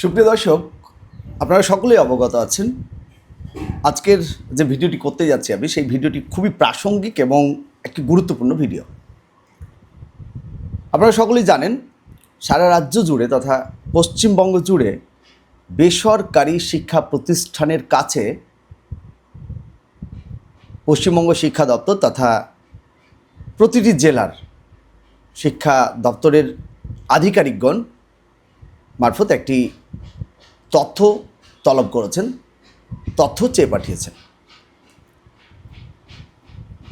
সুপ্রিয় দর্শক, আপনারা সকলেই অবগত আছেন। আজকের যে ভিডিওটি করতে যাচ্ছি আমি, সেই ভিডিওটি খুবই প্রাসঙ্গিক এবং একটি গুরুত্বপূর্ণ ভিডিও। আপনারা সকলেই জানেন, সারা রাজ্য জুড়ে তথা পশ্চিমবঙ্গ জুড়ে বেসরকারি শিক্ষা প্রতিষ্ঠানের কাছে পশ্চিমবঙ্গ শিক্ষা দপ্তর তথা প্রতিটি জেলার শিক্ষা দপ্তরের আধিকারিকগণ মারফত একটি তথ্য তলব করেছেন, তথ্য চেয়ে পাঠিয়েছেন।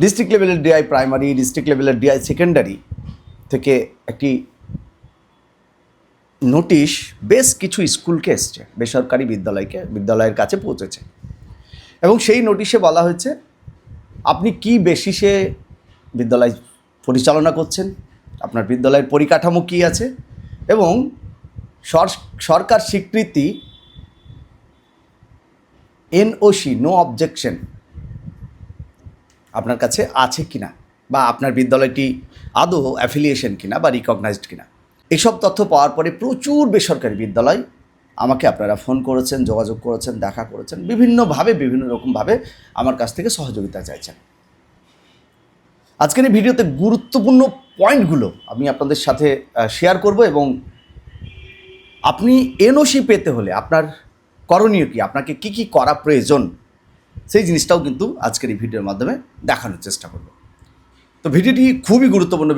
ডিস্ট্রিক্ট লেভেলের ডিআই প্রাইমারি, ডিস্ট্রিক্ট লেভেলের ডিআই সেকেন্ডারি থেকে একটি নোটিশ বেশ কিছু স্কুলকে এসছে, বেসরকারি বিদ্যালয়ের কাছে পৌঁছেছে। এবং সেই নোটিশে বলা হয়েছে, আপনি কি বেসিসে বিদ্যালয় পরিচালনা করছেন, আপনার বিদ্যালয়ের পরিকাঠামো কী আছে, এবং সরকার স্বীকৃতি এনওসি নো অবজেকশন আপনার কাছে আছে কিনা, বা আপনার বিদ্যালয়টি আদৌ অ্যাফিলিয়েশন কিনা বা রিকগনাইজড কিনা। এইসব তথ্য পাওয়ার পরে প্রচুর বেসরকারি বিদ্যালয় আমাকে আপনারা ফোন করেছেন, যোগাযোগ করেছেন, দেখা করেছেন, বিভিন্ন রকমভাবে আমার কাছ থেকে সহযোগিতা চাইছেন। আজকের এই ভিডিওতে গুরুত্বপূর্ণ পয়েন্টগুলো আমি আপনাদের সাথে শেয়ার করব, এবং আপনি এনওসি পেতে হলে আপনার করণীয় কী, আপনাকে কী কী করা প্রয়োজন, সেই জিনিসটাও কিন্তু আজকের এই ভিডিওর মাধ্যমে দেখানোর চেষ্টা করব। তো ভিডিওটি খুবই গুরুত্বপূর্ণ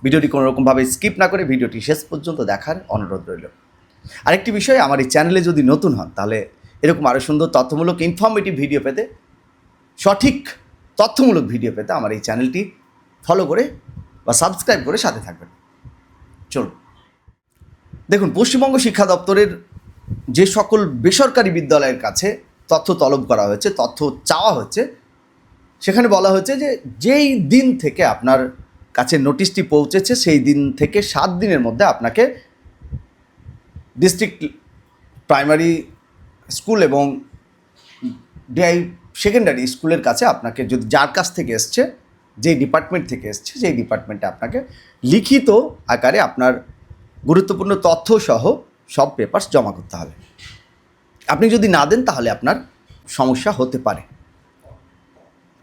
ভিডিওটি কোনো রকমভাবে স্কিপ না করে ভিডিওটি শেষ পর্যন্ত দেখার অনুরোধ রইল। আরেকটি বিষয়, আমার এই চ্যানেলে যদি নতুন হন, তাহলে এরকম আরও সুন্দর তথ্যমূলক ইনফরমেটিভ ভিডিও পেতে, সঠিক তথ্যমূলক ভিডিও পেতে আমার এই চ্যানেলটি ফলো করে বা সাবস্ক্রাইব করে সাথে থাকবেন। চলুন দেখুন, পশ্চিমবঙ্গ শিক্ষা দপ্তরের যে সকল বেসরকারি বিদ্যালয়ের কাছে তথ্য তলব করা হয়েছে, তথ্য চাওয়া হচ্ছে, সেখানে বলা হয়েছে যে যেই দিন থেকে আপনার কাছে নোটিশটি পৌঁছেছে সেই দিন থেকে 7 দিনের মধ্যে আপনাকে ডিস্ট্রিক্ট প্রাইমারি স্কুল এবং ডিআই সেকেন্ডারি স্কুলের কাছে আপনাকে, যদি যার কাছ থেকে এসছে, যেই ডিপার্টমেন্ট থেকে এসছে, সেই ডিপার্টমেন্টে আপনাকে লিখিত আকারে আপনার গুরুত্বপূর্ণ তথ্য সহ সব পেপারস জমা করতে হবে। আপনি যদি না দেন তাহলে আপনার সমস্যা হতে পারে।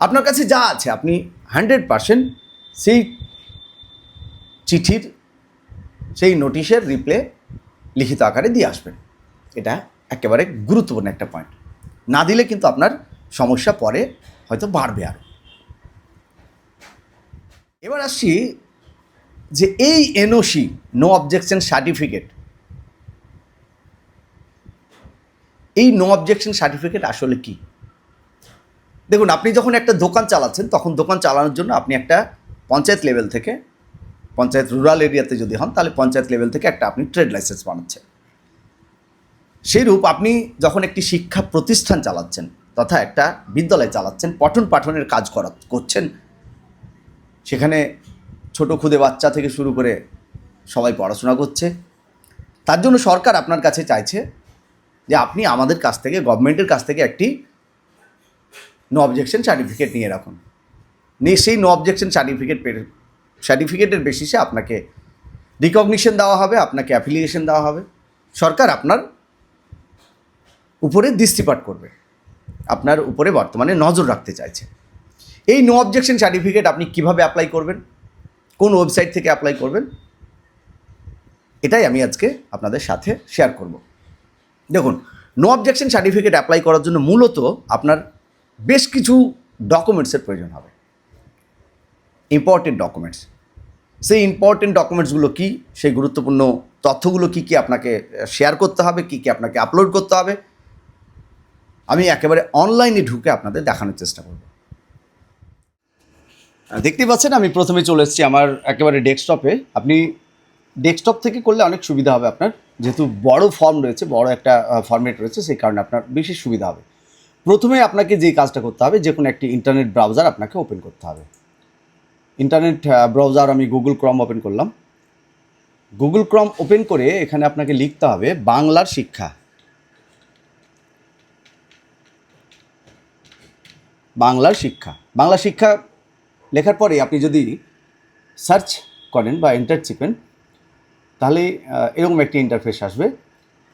আপনার কাছে যা আছে আপনি 100% সেই চিঠির, সেই নোটিশের রিপ্লে লিখিত আকারে দিয়ে আসবেন। এটা একেবারে গুরুত্বপূর্ণ একটা পয়েন্ট। না দিলে কিন্তু আপনার সমস্যা পরে হয়তো বাড়বে আরও। এবার আসছি যে এই এনওসি নো অবজেকশন সার্টিফিকেট, এই নো অবজেকশন সার্টিফিকেট আসলে কি? দেখুন, আপনি যখন একটা দোকান চালাচ্ছেন, তখন দোকান চালানোর জন্য আপনি একটা পঞ্চায়েত লেভেল থেকে, পঞ্চায়েত রুরাল এরিয়াতে যদি হন তাহলে পঞ্চায়েত লেভেল থেকে একটা আপনি ট্রেড লাইসেন্স বানাচ্ছেন। সেইরূপ আপনি যখন একটি শিক্ষা প্রতিষ্ঠান চালাচ্ছেন তথা একটা বিদ্যালয় চালাচ্ছেন, পঠন পাঠনের কাজ করছেন, সেখানে ছোটো খুদে বাচ্চা থেকে শুরু করে সবাই পড়াশোনা করছে, তার জন্য সরকার আপনার কাছে চাইছে যে আপনি আমাদের কাছ থেকে, গভর্নমেন্টের কাছ থেকে একটি নো অবজেকশন সার্টিফিকেট নিয়ে রাখুন। সেই নো অবজেকশন সার্টিফিকেটের বেসিসে আপনাকে রিকগনিশন দেওয়া হবে, আপনাকে অ্যাফিলিয়েশন দেওয়া হবে। সরকার আপনার উপরে দৃষ্টিপাত করবে, আপনার উপরে বর্তমানে নজর রাখতে চাইছে। এই নো অবজেকশন সার্টিফিকেট আপনি কিভাবে অ্যাপ্লাই করবেন, কোন ওয়েবসাইট থেকে অ্যাপ্লাই করবেন, এটাই আমি আজকে আপনাদের সাথে শেয়ার করব। দেখুন, নো অবজেকশন সার্টিফিকেট অ্যাপ্লাই করার জন্য মূলত আপনার বেশ কিছু ডকুমেন্টসের প্রয়োজন হবে, ইম্পর্টেন্ট ডকুমেন্টস। সেই ইম্পর্টেন্ট ডকুমেন্টসগুলো কী, সেই গুরুত্বপূর্ণ তথ্যগুলো কী কী আপনাকে শেয়ার করতে হবে, কী কী আপনাকে আপলোড করতে হবে, আমি একেবারে অনলাইনে ঢুকে আপনাদের দেখানোর চেষ্টা করব। দেখতেই পাচ্ছেন, আমি প্রথমে চলে এসেছি আমার একেবারে ডেস্কটপে। আপনি ডেস্কটপ থেকে করলে অনেক সুবিধা হবে আপনার, যেহেতু বড় ফর্ম রয়েছে, বড় একটা ফর্মেট রয়েছে, সেই কারণে আপনার বেশি সুবিধা হবে। প্রথমে আপনাকে যে কাজটা করতে হবে, যে কোনো একটি ইন্টারনেট ব্রাউজার আপনাকে ওপেন করতে হবে। ইন্টারনেট ব্রাউজার আমি গুগল ক্রম ওপেন করলাম। গুগল ক্রম ওপেন করে এখানে আপনাকে লিখতে হবে বাংলার শিক্ষা। বাংলা শিক্ষা লেখার পরে আপনি যদি সার্চ করেন বা এন্টার চিপেন, তাহলে এরকম একটি ইন্টারফেস আসবে।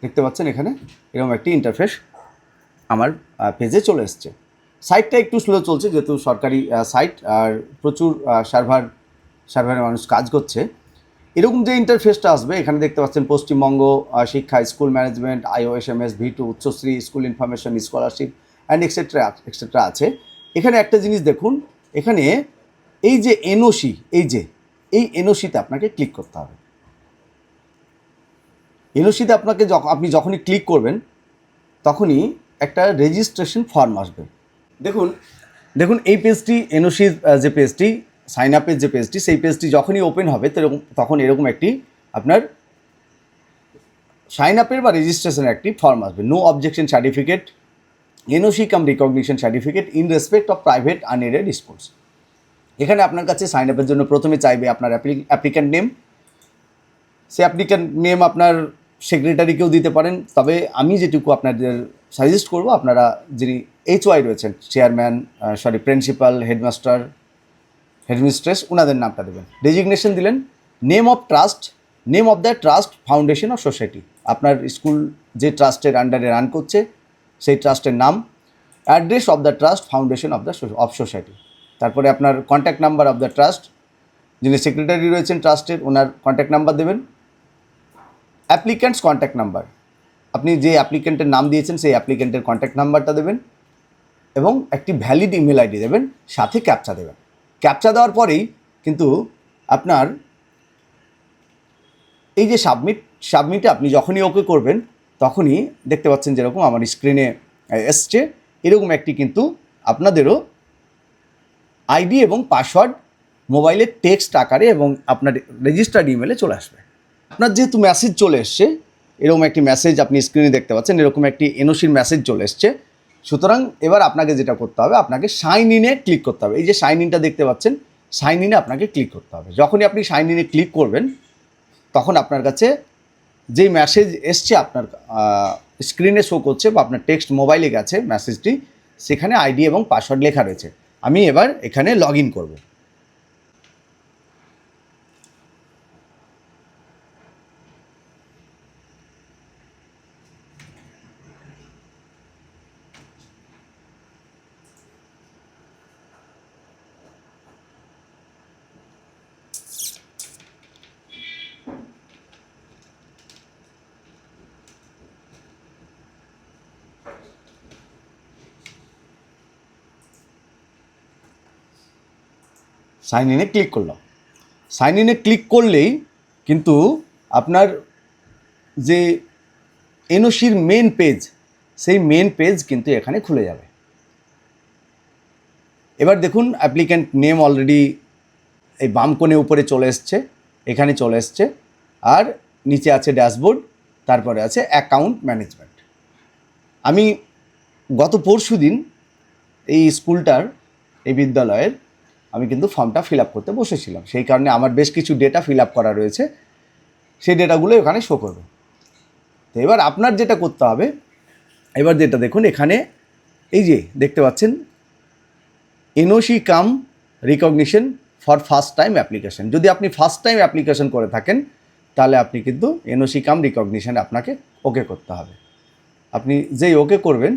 দেখতে পাচ্ছেন এখানে এরকম একটি ইন্টারফেস আমার পেজে চলে এসছে। সাইটটা একটু স্লো চলছে যেহেতু সরকারি সাইট আর প্রচুর সার্ভারে মানুষ কাজ করছে। এরকম যে ইন্টারফেসটা আসবে এখানে দেখতে পাচ্ছেন পশ্চিমবঙ্গ শিক্ষা, school management, IOSMS, V2, Utsashree, school information, scholarship and etcetera আছে। এখানে একটা জিনিস দেখুন, এখানে এই যে এনওসি, এই এনওসিতে আপনাকে ক্লিক করতে হবে। এনওসিতে আপনি যখনই ক্লিক করবেন তখনই একটা রেজিস্ট্রেশন ফর্ম আসবে। দেখুন এই পেজটি এনওসির যে পেজটি, সাইন আপের যে পেজটি, সেই পেজটি যখনই ওপেন হবে তখন এরকম একটি আপনার সাইন আপের বা রেজিস্ট্রেশনের একটি ফর্ম আসবে। No objection certificate, NOC cum recognition certificate in respect of private unaided schools. এখানে আপনার কাছে সাইন আপের জন্য প্রথমে চাইবে আপনার অ্যাপ্লিক্যান্ট নেম। সে অ্যাপ্লিক্যান্ট নেম আপনার সেক্রেটারিকেও দিতে পারেন, তবে আমি যেটুকু আপনাদের সাজেস্ট করব আপনারা যিনি HY রয়েছেন, চেয়ারম্যান, প্রিন্সিপাল, হেডমাস্টার, হেডমিস্ট্রেস, ওনাদের নামটা দেবেন। ডেজিগনেশন দিলেন, name of trust, name of the trust, foundation of society, আপনার স্কুল যে ট্রাস্টের আন্ডারে রান করছে সেই ট্রাস্টের নাম, address of the trust, foundation of society, তারপরে আপনার contact number of the trust, যিনি সেক্রেটারি রয়েছেন ট্রাস্টের ওনার কন্ট্যাক্ট নাম্বার দেবেন, অ্যাপ্লিক্যান্টস কন্ট্যাক্ট নাম্বার, আপনি যে অ্যাপ্লিক্যান্টের নাম দিয়েছেন সেই অ্যাপ্লিক্যান্টের কন্ট্যাক্ট নাম্বারটা দেবেন এবং একটি ভ্যালিড ইমেল আইডি দেবেন, সাথে ক্যাপচা দেবেন। ক্যাপচা দেওয়ার পরেই কিন্তু আপনার এই যে সাবমিটে আপনি যখনই ওকে করবেন তখনই দেখতে পাচ্ছেন যেরকম আমার স্ক্রিনে এসছে এরকম একটি কিন্তু আপনাদেরও আইডি এবং পাসওয়ার্ড মোবাইলের টেক্সট আকারে এবং আপনার রেজিস্টার্ড ইমেলে চলে আসবে। আপনার যেহেতু মেসেজ চলে এসছে, এরকম একটি মেসেজ আপনি স্ক্রিনে দেখতে পাচ্ছেন, এরকম একটি এনওসির মেসেজ চলে এসছে। সুতরাং এবার আপনাকে যেটা করতে হবে, আপনাকে সাইন ইনে ক্লিক করতে হবে। এই যে সাইন ইনটা দেখতে পাচ্ছেন, সাইন ইনে আপনাকে ক্লিক করতে হবে। যখনই আপনি সাইন ইনে ক্লিক করবেন তখন আপনার কাছে যেই মেসেজ এসছে আপনার স্ক্রিনে শো করছে বা আপনার টেক্সট মোবাইলে গেছে মেসেজটি, সেখানে আইডি এবং পাসওয়ার্ড লেখা রয়েছে। আমি এবার এখানে লগ ইন করব। সাইন ইনে ক্লিক করলাম। সাইন ইনে ক্লিক করলেই কিন্তু আপনার যে এনওসির মেন পেজ, সেই মেন পেজ কিন্তু এখানে খুলে যাবে। এবার দেখুন অ্যাপ্লিক্যান্ট নেম অলরেডি এই বাম কোণে উপরে চলে এসছে, এখানে চলে এসছে, আর নিচে আছে ড্যাশবোর্ড, তারপরে আছে অ্যাকাউন্ট ম্যানেজমেন্ট। আমি গত পরশু দিন এই স্কুলটার, এই বিদ্যালয়ের আমি কিন্তু ফর্মটা ফিল আপ করতে বসেছিলাম, সেই কারণে আমার বেশ কিছু ডেটা ফিল আপ করা রয়েছে, সেই ডেটাগুলো এখানে শো করবে। তো এবার আপনার যেটা করতে হবে, এবার যেটা দেখুন এখানে এই যে দেখতে পাচ্ছেন NOC cum recognition for first time application. যদি আপনি ফার্স্ট টাইম অ্যাপ্লিকেশন করে থাকেন তাহলে আপনি কিন্তু এনওসি কাম রিকগনিশন আপনাকে ওকে করতে হবে। আপনি যেই ওকে করবেন,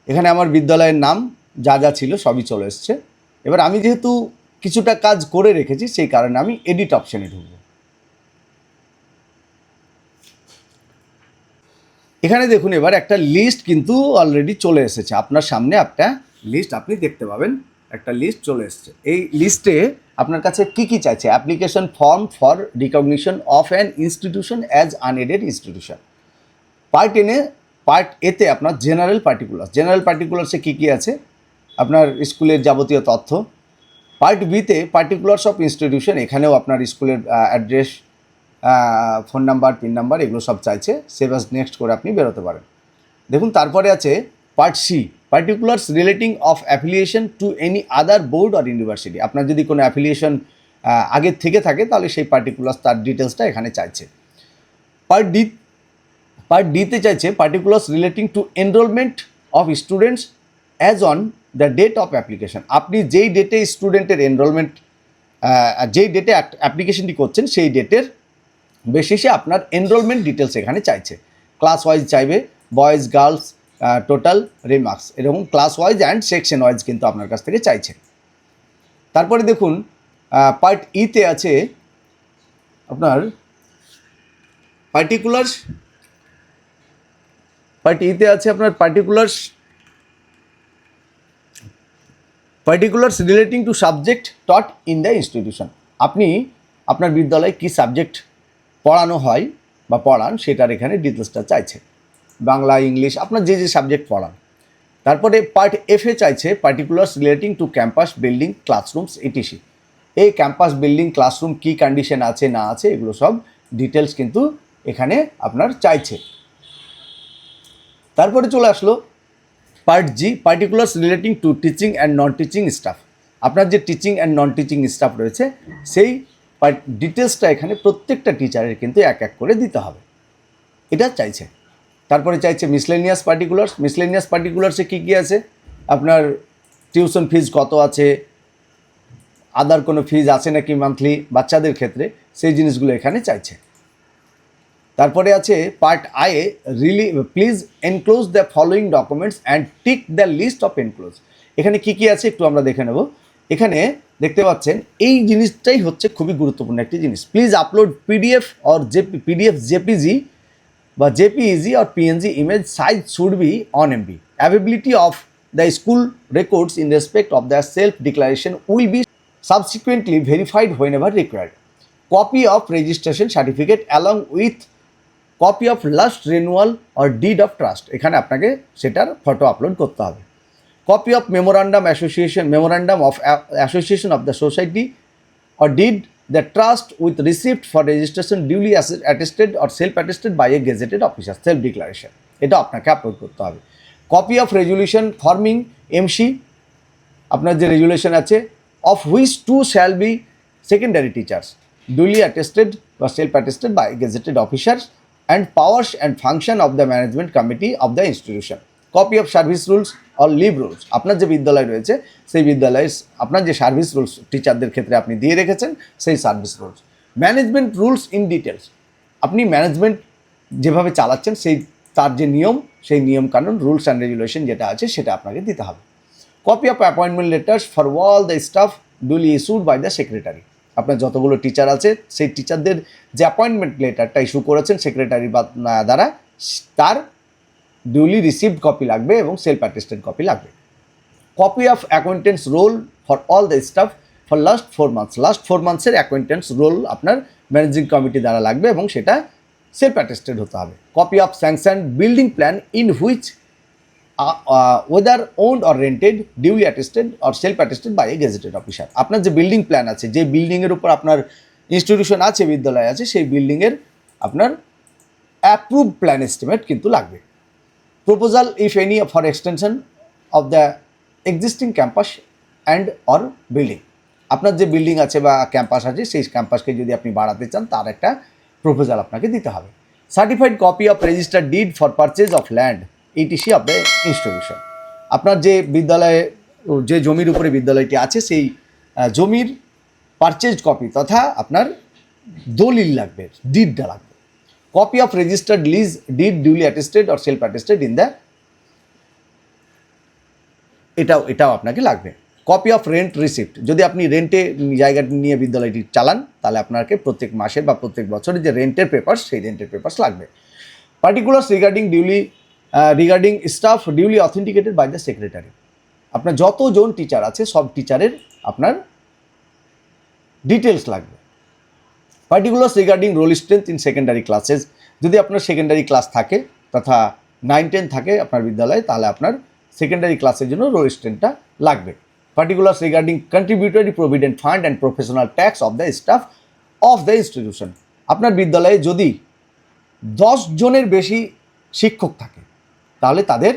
এখানে আমার বিদ্যালয়ের নাম যা যা ছিল সবই চলে এসছে। এবার আমি যেহেতু কিছুটা কাজ করে রেখেছি সেই কারণে আমি এডিট অপশানে ঢুকব। এখানে দেখুন এবার একটা লিস্ট কিন্তু অলরেডি চলে এসেছে আপনার সামনে, একটা লিস্ট আপনি দেখতে পাবেন, একটা লিস্ট চলে এসেছে। এই লিস্টে আপনার কাছে কী কী চাইছে, application form for recognition of an institution as unaided institution. Part এতে আপনার জেনারেল পার্টিকুলার্সে কী কী আছে, আপনার স্কুলের যাবতীয় তথ্য। পার্ট বিতে পার্টিকুলার্স অফ ইনস্টিটিউশন, এখানেও আপনার স্কুলের address, phone number, pin number, এগুলো সব চাইছে। সেভ অ্যাজ নেক্সট করে আপনি বেরোতে পারেন। দেখুন তারপরে আছে part C, particulars relating of affiliation to any other board or university. আপনার যদি কোনো অ্যাফিলিয়েশন আগের থেকে থাকে তাহলে সেই পার্টিকুলার্স, তার ডিটেলসটা এখানে চাইছে। পার্ট ডিতে চাইছে particulars relating to enrolment of students as on the date of application. আপনি যেই ডেটে স্টুডেন্টের এনরোলমেন্ট, যেই ডেটে অ্যাপ্লিকেশনটি করছেন সেই ডেটের বেসিসে আপনার এনরোলমেন্ট ডিটেলস এখানে চাইছে। ক্লাস ওয়াইজ চাইবে, বয়েজ গার্লস, টোটাল, রিমার্কস, এরকম class wise and section wise কিন্তু আপনার কাছ থেকে চাইছে। তারপরে দেখুন পার্ট ইতে আছে আপনার পার্টিকুলার্স, পার্ট ইতে আছে আপনার particulars relating two subject taught in the institution. আপনি আপনার বিদ্যালয়ে কী সাবজেক্ট পড়ানো হয় বা পড়ান সেটার এখানে ডিটেলসটা চাইছে, বাংলা, ইংলিশ, আপনার যে যে সাবজেক্ট পড়ান। তারপরে পার্ট এফে চাইছে particulars relating two campus, building, classrooms, etc. এই ক্যাম্পাস, বিল্ডিং, ক্লাসরুম কী কন্ডিশন আছে না আছে এগুলো সব ডিটেলস কিন্তু এখানে আপনার চাইছে। তারপরে চলে আসলো part G, particulars relating two teaching and non teaching staff. আপনার যে teaching and non teaching staff রয়েছে সেই ডিটেলসটা এখানে প্রত্যেকটা টিচারের কিন্তু এক এক করে দিতে হবে, এটা চাইছে। তারপরে চাইছে মিসলেনিয়াস পার্টিকুলার্স। মিসলেনিয়াস পার্টিকুলার্সে কী কী আছে, আপনার টিউশন ফিজ কত আছে, আদার কোনো ফিজ আছে নাকি মান্থলি বাচ্চাদের ক্ষেত্রে, সেই জিনিসগুলো এখানে চাইছে। তারপরে আছে পার্ট আয়ে, please enclose the following documents and tick the list of enclose. এখানে কী কী আছে একটু আমরা দেখে নেব। এখানে দেখতে পাচ্ছেন এই জিনিসটাই হচ্ছে খুবই গুরুত্বপূর্ণ একটি জিনিস। Please upload PDF or PDF JPG বা JPEG or PNG image size should be one MB. Availability of the school records in respect of the self declaration will be subsequently verified whenever required. Copy of registration certificate along with copy of last renewal or deed of trust, এখানে আপনাকে সেটার photo upload করতে হবে। Copy of memorandum of association of the society or deed the trust with receipt for registration duly attested or self attested by a gazetted officer, self declaration, এটা আপনাকে upload করতে হবে। Copy of resolution forming MC, আপনার যে resolution আছে, of which two shall be secondary teachers, duly attested or self-attested by gazetted officers, and powers and function of the management committee of the institution. Copy of service rules or leave rules, আপনার যে বিদ্যালয় রয়েছে সেই বিদ্যালয়ের আপনার যে service rules টিচারদের ক্ষেত্রে আপনি দিয়ে রেখেছেন সেই service rules. Management rules in details, আপনি ম্যানেজমেন্ট যেভাবে চালাচ্ছেন সেই তার যে নিয়ম, সেই নিয়ম কানুন, রুলস অ্যান্ড রেগুলেশন যেটা আছে সেটা আপনাকে দিতে হবে। Copy of appointment letters for all the staff duly issued by the secretary, আপনার যতগুলো টিচার আছে সেই টিচারদের যে অ্যাপয়েন্টমেন্ট লেটারটা ইস্যু করেছেন সেক্রেটারি দ্বারা তার ডিউলি রিসিভড কপি লাগবে এবং সেলফ অ্যাটেস্টেড কপি লাগবে। Copy of acquaintance roll for all the staff for last 4 months, last 4 monthsের অ্যাকোয়েন্টেন্স রোল আপনার ম্যানেজিং কমিটি দ্বারা লাগবে এবং সেটা সেলফ অ্যাটেস্টেড হতে হবে। Copy of sanction building plan in which whether owned or rented, duly attested or self-attested by a gazetted officer, আপনার যে বিল্ডিং প্ল্যান আছে, যে বিল্ডিংয়ের উপর আপনার ইনস্টিটিউশন আছে, বিদ্যালয় আছে, সেই বিল্ডিংয়ের আপনার অ্যাপ্রুভ প্ল্যান এস্টিমেট কিন্তু লাগবে। Proposal if any for extension of the existing campus and or building, আপনার যে বিল্ডিং আছে বা ক্যাম্পাস আছে সেই ক্যাম্পাসকে যদি আপনি বাড়াতে চান তার একটা প্রপোজাল আপনাকে দিতে হবে। Certified copy of registered did for purchase of land etc of the institution, আপনার যে বিদ্যালয়ে যে জমির উপরে বিদ্যালয়টি আছে সেই জমির পারচেজ কপি তথা আপনার দলিল লাগবে, ডিডটা লাগবে। Copy of registered lease deed duly attested or self attested in the, এটাও আপনাকে লাগবে। কপি অফ রেন্ট রিসিপ্ট, যদি আপনি রেন্টে জায়গাটি নিয়ে বিদ্যালয়টি চালান তাহলে আপনাকে প্রত্যেক মাসে বা প্রত্যেক বছরে যে রেন্টের পেপারস সেই রেন্টের পেপারস লাগবে। Particulars regarding staff duly authenticated by the secretary, আপনার যতজন টিচার আছে সব টিচারের আপনার ডিটেলস লাগবে। Particulars regarding roll strength in secondary classes, যদি আপনার সেকেন্ডারি ক্লাস থাকে তথা 9-10 থাকে আপনার বিদ্যালয়ে তাহলে আপনার সেকেন্ডারি ক্লাসের জন্য রোল স্ট্রেংথটা লাগবে। Particulars regarding contributory provident fund and professional tax of the staff of the institution, আপনার বিদ্যালয়ে যদি 10 জনের বেশি শিক্ষক থাকে তাহলে তাদের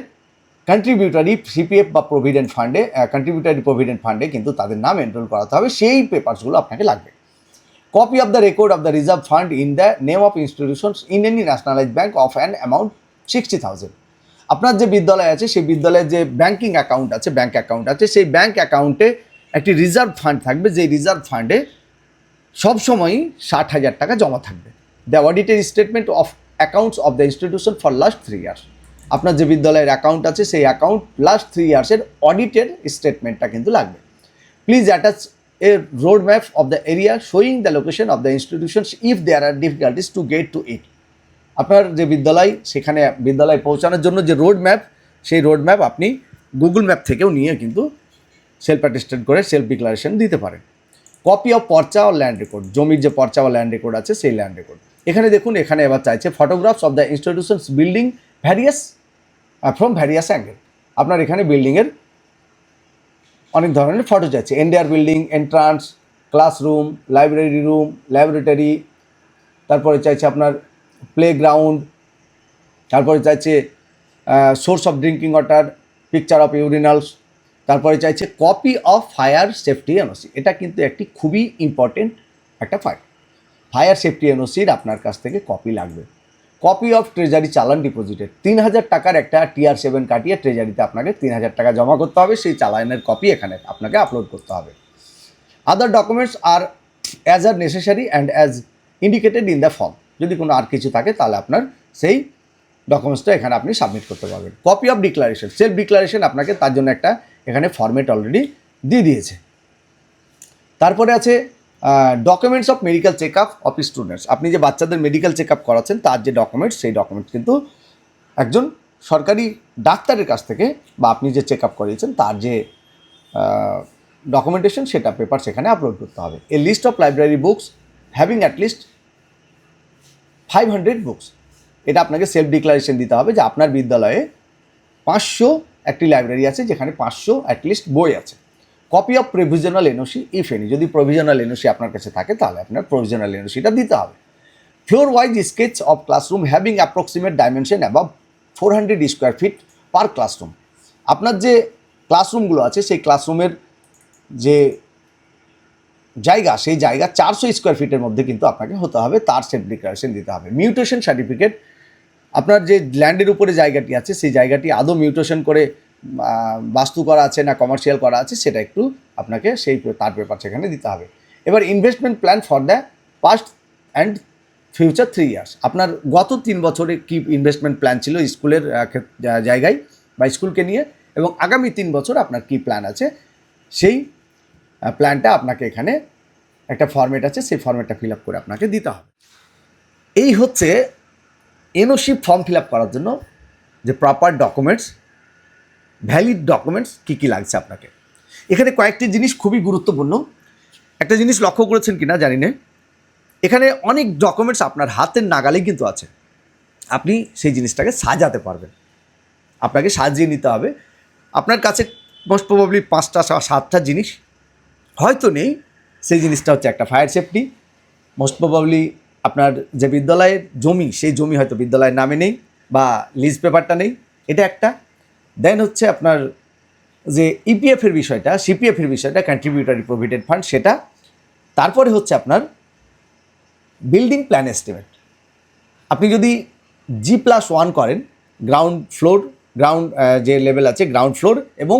কন্ট্রিবিউটারি সিপিএফ বা প্রভিডেন্ট ফান্ডে, কন্ট্রিবিউটারি প্রভিডেন্ট ফান্ডে কিন্তু তাদের নাম এনরোল করাতে হবে, সেই পেপারসগুলো আপনাকে লাগবে। Copy of the record of the reserve fund in the name of institutions in any nationalised bank of an amount 60,000, আপনার যে বিদ্যালয় আছে সেই বিদ্যালয়ের যে ব্যাঙ্কিং অ্যাকাউন্ট আছে, ব্যাঙ্ক অ্যাকাউন্ট আছে, সেই ব্যাঙ্ক অ্যাকাউন্টে একটি রিজার্ভ ফান্ড থাকবে, যেই রিজার্ভ ফান্ডে সবসময়ই 60,000 টাকা জমা থাকবে। The audited statement of accounts of the institution for last 3 years. আপনার যে বিদ্যালয়ের অ্যাকাউন্ট আছে সেই অ্যাকাউন্ট লাস্ট 3 ইয়ার্সের অডিটেড স্টেটমেন্টটা কিন্তু লাগবে। Please attach a road map of the area showing the location of the institutions if there are difficulties to get to it. আপনার যে বিদ্যালয়, সেখানে বিদ্যালয়ে পৌঁছানোর জন্য যে রোড ম্যাপ, সেই রোড ম্যাপ আপনি গুগল ম্যাপ থেকেও নিয়ে কিন্তু সেলফ অ্যাটেস্টেড করে সেলফ ডিক্লারেশন দিতে পারেন। কপি অফ পর্চা ও ল্যান্ড রেকর্ড, জমির যে পর্চা বা ল্যান্ড রেকর্ড আছে সেই ল্যান্ড রেকর্ড। এখানে দেখুন, এখানে এবার চাইছে photographs of the institutions building various from various angle. আপনার এখানে বিল্ডিংয়ের অনেক ধরনের ফটো চাইছে, NDR building, entrance, classroom, library room, laboratory, তারপরে চাইছে আপনার প্লেগ্রাউন্ড, তারপরে চাইছে source of drinking water, picture of urinals, তারপরে চাইছে copy of fire safety NOC. এটা কিন্তু একটি খুবই ইম্পর্টেন্ট একটা ফাইল। ফায়ার সেফটি এনওসির আপনার কাছ থেকে কপি লাগবে। কপি অফ ট্রেজারি চালান ডিপোজিটেড, 3000 টাকার একটা TR7 কাটিয়ে ট্রেজারিতে আপনাকে 3000 টাকা জমা করতে হবে, সেই চালানের কপি এখানে আপনাকে আপলোড করতে হবে। Other documents are as are necessary and as indicated in the form. যদি কোনো আর কিছু থাকে তাহলে আপনার সেই ডকুমেন্টসটা এখানে আপনি সাবমিট করতে পারবেন। Copy of declaration, self declaration আপনাকে তার জন্য একটা এখানে ফরম্যাট অলরেডি দিয়ে দিয়েছে। তারপরে আছে documents of medical check up of students. আপনি যে বাচ্চাদের মেডিকেল চেক আপ করাচ্ছেন তার যে ডকুমেন্টস, সেই ডকুমেন্টস কিন্তু একজন সরকারি ডাক্তারের কাছ থেকে বা আপনি যে চেক আপ করিয়েছেন তার যে ডকুমেন্টেশন, সেটা পেপার সেখানে আপলোড করতে হবে। A list of library books having at least 500 books. এটা আপনাকে সেলফ ডিক্লারেশন দিতে হবে যে আপনার বিদ্যালয়ে 500 একটি লাইব্রেরি আছে যেখানে 500 অ্যাটলিস্ট বই আছে। Copy of provisional NOC if any, যদি প্রভিশনাল এনওসি আপনার কাছে থাকে তাহলে আপনার প্রভিশনাল এনওসিটা দিতে হবে। Floor wise sketch of classroom having approximate dimension above 400 square feet per classroom. আপনার যে ক্লাসরুমগুলো আছে সেই ক্লাসরুমের যে জায়গা, সেই জায়গা 400 স্কোয়ার ফিটের মধ্যে কিন্তু আপনাকে হতে হবে, তার সেলফ ডিক্লারেশন দিতে হবে। মিউটেশন সার্টিফিকেট, আপনার যে ল্যান্ডের উপরে জায়গাটি আছে সেই জায়গাটি আদৌ মিউটেশন করে বাস্তু করা আছে না কমার্শিয়াল করা আছে, সেটা একটু আপনাকে তার পেপার সেখানে দিতে হবে। এবার investment plan for the past and future 3 years. আপনার গত 3 বছরে কী ইনভেস্টমেন্ট প্ল্যান ছিল স্কুলের জায়গায় বা স্কুলকে নিয়ে, এবং আগামী 3 বছর আপনার কী প্ল্যান আছে, সেই প্ল্যানটা আপনাকে এখানে একটা ফর্মেট আছে, সেই ফর্মেটটা ফিল আপ করে আপনাকে দিতে হবে। এই হচ্ছে এনওসি ফর্ম ফিল আপ করার জন্য যে প্রপার ডকুমেন্টস, ভ্যালিড ডকুমেন্টস কী কী লাগছে আপনাকে। এখানে কয়েকটি জিনিস খুবই গুরুত্বপূর্ণ। একটা জিনিস লক্ষ্য করেছেন কি না জানি না, এখানে অনেক ডকুমেন্টস আপনার হাতের নাগালেই কিন্তু আছে, আপনি সেই জিনিসটাকে সাজাতে পারবেন। আপনাকে সাজিয়ে নিতে হবে। আপনার কাছে মোস্ট প্রবাবলি 5টা 7টা জিনিস হয়তো নেই। সেই জিনিসটা হচ্ছে একটা ফায়ার সেফটি, মোস্ট প্রবাবলি আপনার যে বিদ্যালয়ের জমি, সেই জমি হয়তো বিদ্যালয়ের নামে নেই বা লিজ পেপারটা নেই, এটা একটা। দেন হচ্ছে আপনার যে ইপিএফের বিষয়টা, সিপিএফের বিষয়টা, কন্ট্রিবিউটরি প্রভিডেন্ট ফান্ড, সেটা। তারপরে হচ্ছে আপনার বিল্ডিং প্ল্যান এস্টিমেট। আপনি যদি G+1 করেন, গ্রাউন্ড ফ্লোর, যে লেভেল আছে গ্রাউন্ড ফ্লোর এবং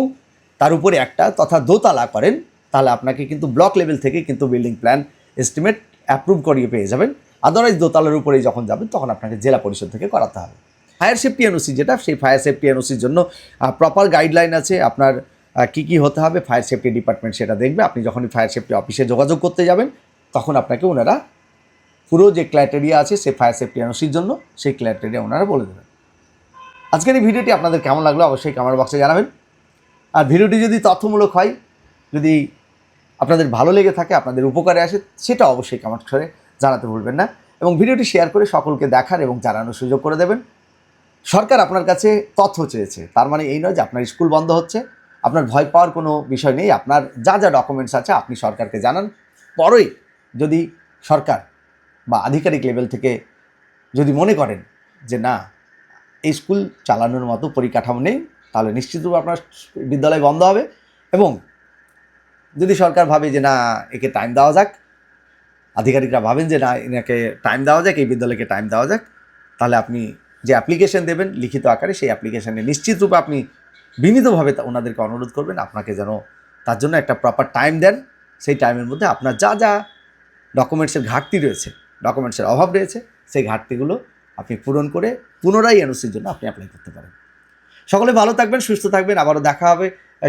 তার উপরে একটা তথা দোতলা করেন, তাহলে আপনাকে কিন্তু ব্লক লেভেল থেকে কিন্তু বিল্ডিং প্ল্যান এস্টিমেট অ্যাপ্রুভ করিয়ে পেয়ে যাবেন। আদারওয়াইজ দোতলার উপরেই যখন যাবেন তখন আপনাকে জেলা পরিষদ থেকে করাতে হবে। ফায়ার সেফটি এনওসি যেটা, সেই ফায়ার সেফটি এনওসির জন্য প্রপার গাইডলাইন আছে। আপনার কী কী হতে হবে ফায়ার সেফটি ডিপার্টমেন্ট সেটা দেখবে। আপনি যখনই ফায়ার সেফটি অফিসে যোগাযোগ করতে যাবেন তখন আপনাকে ওনারা পুরো যে ক্রাইটেরিয়া আছে সেই ফায়ার সেফটি এনওসির জন্য, সেই ক্রাইটেরিয়া ওনারা বলে দেবেন। আজকের এই ভিডিওটি আপনাদের কেমন লাগলো অবশ্যই কমেন্ট বক্সে জানাবেন। আর ভিডিওটি যদি তথ্যমূলক হয়, যদি আপনাদের ভালো লেগে থাকে, আপনাদের উপকারে আসে, সেটা অবশ্যই কমেন্ট করে জানাতে ভুলবেন না। এবং ভিডিওটি শেয়ার করে সকলকে দেখার এবং জানানোর সুযোগ করে দেবেন। সরকার আপনার কাছে তথ্য চেয়েছে, তার মানে এই নয় যে আপনার স্কুল বন্ধ হচ্ছে। আপনার ভয় পাওয়ার কোনো বিষয় নেই। আপনার যা যা ডকুমেন্টস আছে আপনি সরকারকে জানান। পরেই যদি সরকার বা আধিকারিক লেভেল থেকে যদি মনে করেন যে না, এই স্কুল চালানোর মতো পরিকাঠামো নেই, তাহলে নিশ্চিতভাবে আপনার বিদ্যালয় বন্ধ হবে। এবং যদি সরকার ভাবে যে না, একে টাইম দেওয়া যাক, আধিকারিকরা ভাবেন যে না, এনাকে টাইম দেওয়া যাক, এই বিদ্যালয়কে টাইম দেওয়া যাক, তাহলে আপনি যে অ্যাপ্লিকেশন দেবেন লিখিত আকারে, সেই অ্যাপ্লিকেশানে নিশ্চিতরূপে আপনি বিনীতভাবে ওনাদেরকে অনুরোধ করবেন আপনাকে যেন তার জন্য একটা প্রপার টাইম দেন। সেই টাইমের মধ্যে আপনার যা যা ডকুমেন্টসের ঘাটতি রয়েছে, ডকুমেন্টসের অভাব রয়েছে, সেই ঘাটতিগুলো আপনি পূরণ করে পুনরায় এনওসির জন্য আপনি অ্যাপ্লাই করতে পারেন। সকলে ভালো থাকবেন, সুস্থ থাকবেন, আবারও দেখা হবে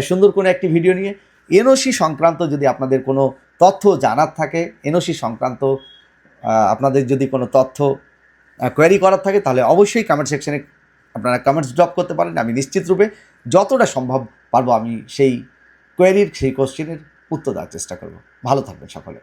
সুন্দর কোনো একটি ভিডিও নিয়ে। এনওসি সংক্রান্ত যদি আপনাদের কোনো তথ্য জানার থাকে, এনওসি সংক্রান্ত আপনাদের যদি কোনো তথ্য কোয়েরি করার থাকে, তাহলে অবশ্যই কমেন্ট সেকশনে আপনারা কমেন্টস ড্রপ করতে পারেন। আমি নিশ্চিত রূপে যতটা সম্ভব পারবো আমি সেই কোয়েরির, সেই কোশ্চেনের উত্তর দেওয়ার চেষ্টা করব। ভালো থাকবেন সকলে।